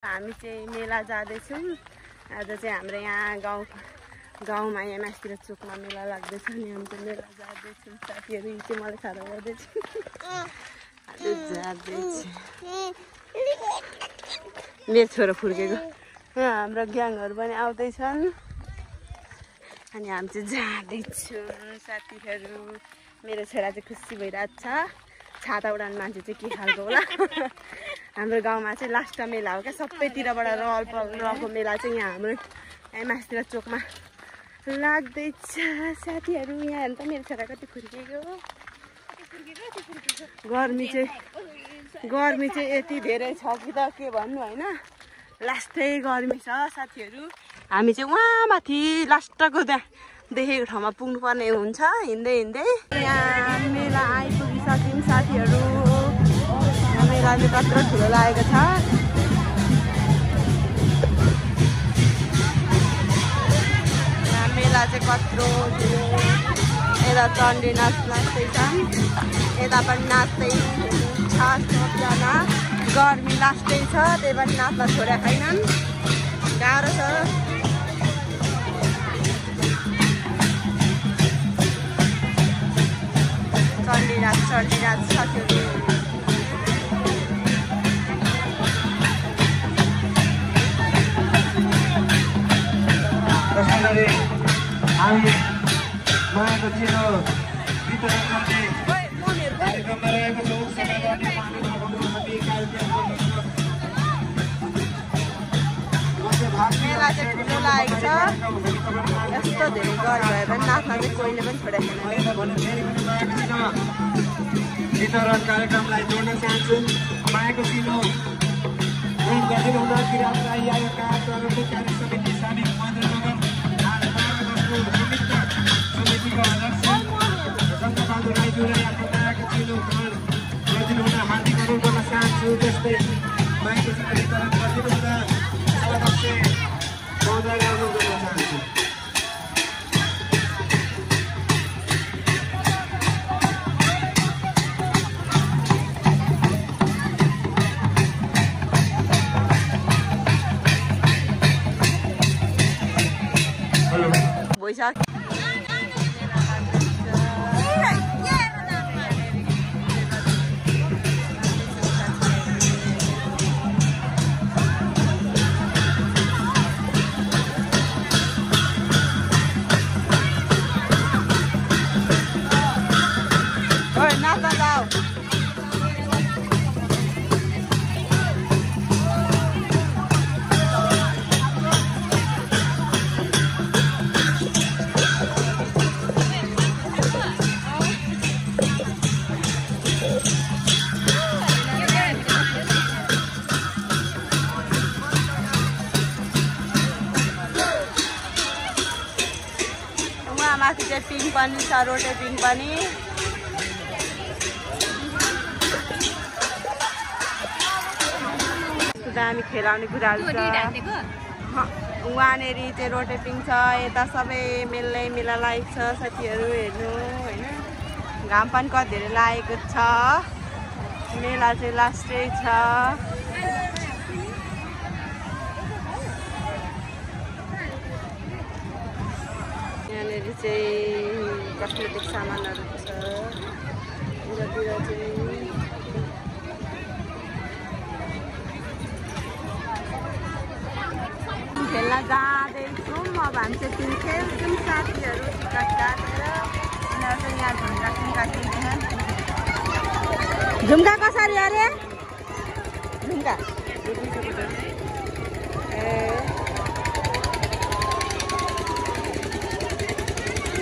हामी चाहिँ मेला जाँदैछौँ। आज चाहिँ हाम्रो यहाँ गाउँमा यहाँ मास्तिर चोकमा मेला लाग्दैछ नि हामी चाहिँ मेला जाँदैछौँ। साथीहरू चाहिँ मलाई खाना गर्दैछ। मेरो छोरो फुर्केको हाम्रो ग्याङहरू पनि आउँदैछन् अनि हामी चाहिँ जाँदैछौँ साथीहरू। मेरो छोरा चाहिँ खुसी भइरहेको छ। छाता उडाउने मान्छे चाहिँ के खालको होला। हाम्रो गाउँमा चाहिँ लास्ट मेला हो क्या, सबैतिरबाट रहलको मेला चाहिँ यहाँ हाम्रो यहाँ मास्तिर चोकमा लाग्दैछ साथीहरू। यहाँ हेर्नु त मेरो छोरा कति फुर्केको। गर्मी चाहिँ यति धेरै छ कि त के भन्नु होइन, लास्टै गर्मी छ साथीहरू। हामी चाहिँ वहाँ माथि लास्टको त्यहाँ देखेको ठाउँमा पुग्नुपर्ने हुन्छ हिँड्दै हिँड्दै। यहाँ मेला आइपुगिसक्यौँ साथीहरू। मेला चाहिँ कत्रो ठुलो लागेको छ। यहाँ मेला चाहिँ कत्रो ठुलो। यता चण्डी नाच्दैछन्, यता पनि नाच्दै छ सबजना। गर्मी लास्टै छ त्यही पनि नाच्न छोडेका छैनन्, गाह्रो छ। चण्डी नाच साथीहरू। हामी मायाको चिनो वितरण गर्ने कार्यक्रममा रहेको छौँ। मेला चाहिँ ठुलो लागेको छ। यस्तो धेरै गर्मी भए पनि नाच्न चाहिँ कोहीले पनि छोडेको छैन। वितरण कार्यक्रमलाई जोड्न चाहन्छु। मायाको चिनो गरिदिनु हुँदा किरात राई आयोगका प्रमुख कार्य समिति साबिक महेन्द्रनगर समितिको अध्यक्ष जङ्गबहादुर राईज्यूलाई आफ्नो मायाको चिनो गरिदिनु हुँदा हार्दिक अनुरोध गर्न चाहन्छु। त्यस्तै मायाको चिनो वितरण गरिदिनु हुँदा सदस्य महोदयलाई अनुरोध गर्न चाहन्छु। भइसक्यो। नाच्न जाऊ। माथि चाहिँ पिङ पनि छ, रोटे पिङ पनि। दामी खेलाउने कुराहरू छ। वहाँनेरि चाहिँ रोटे पिङ छ, यता सबै मेलै मेला लागेको छ साथीहरू। हेर्नु होइन, घाम पनि कति धेरै लागेको छ। मेला चाहिँ लास्टै छ। यहाँनिर चाहिँ कस्मेटिक सामानहरू छ। यतातिर चाहिँ खेल्न जाँदैछौँ। अब हामी चाहिँ पिङ खेल्छौँ साथीहरू। टिकट काटेर उनीहरू चाहिँ यहाँ झुम्का किन्दैछन्। झुम्का कसरी अरे? झुम्का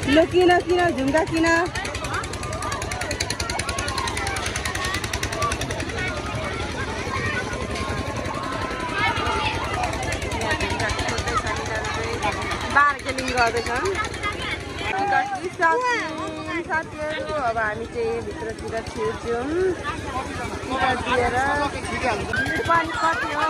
ल किन झुम्का किन। बार्गेनिङ गर्दैछन् साथीहरू। अब हामी चाहिँ भित्रतिर छिर्छौँ। टिकट दिएर पनि कति हो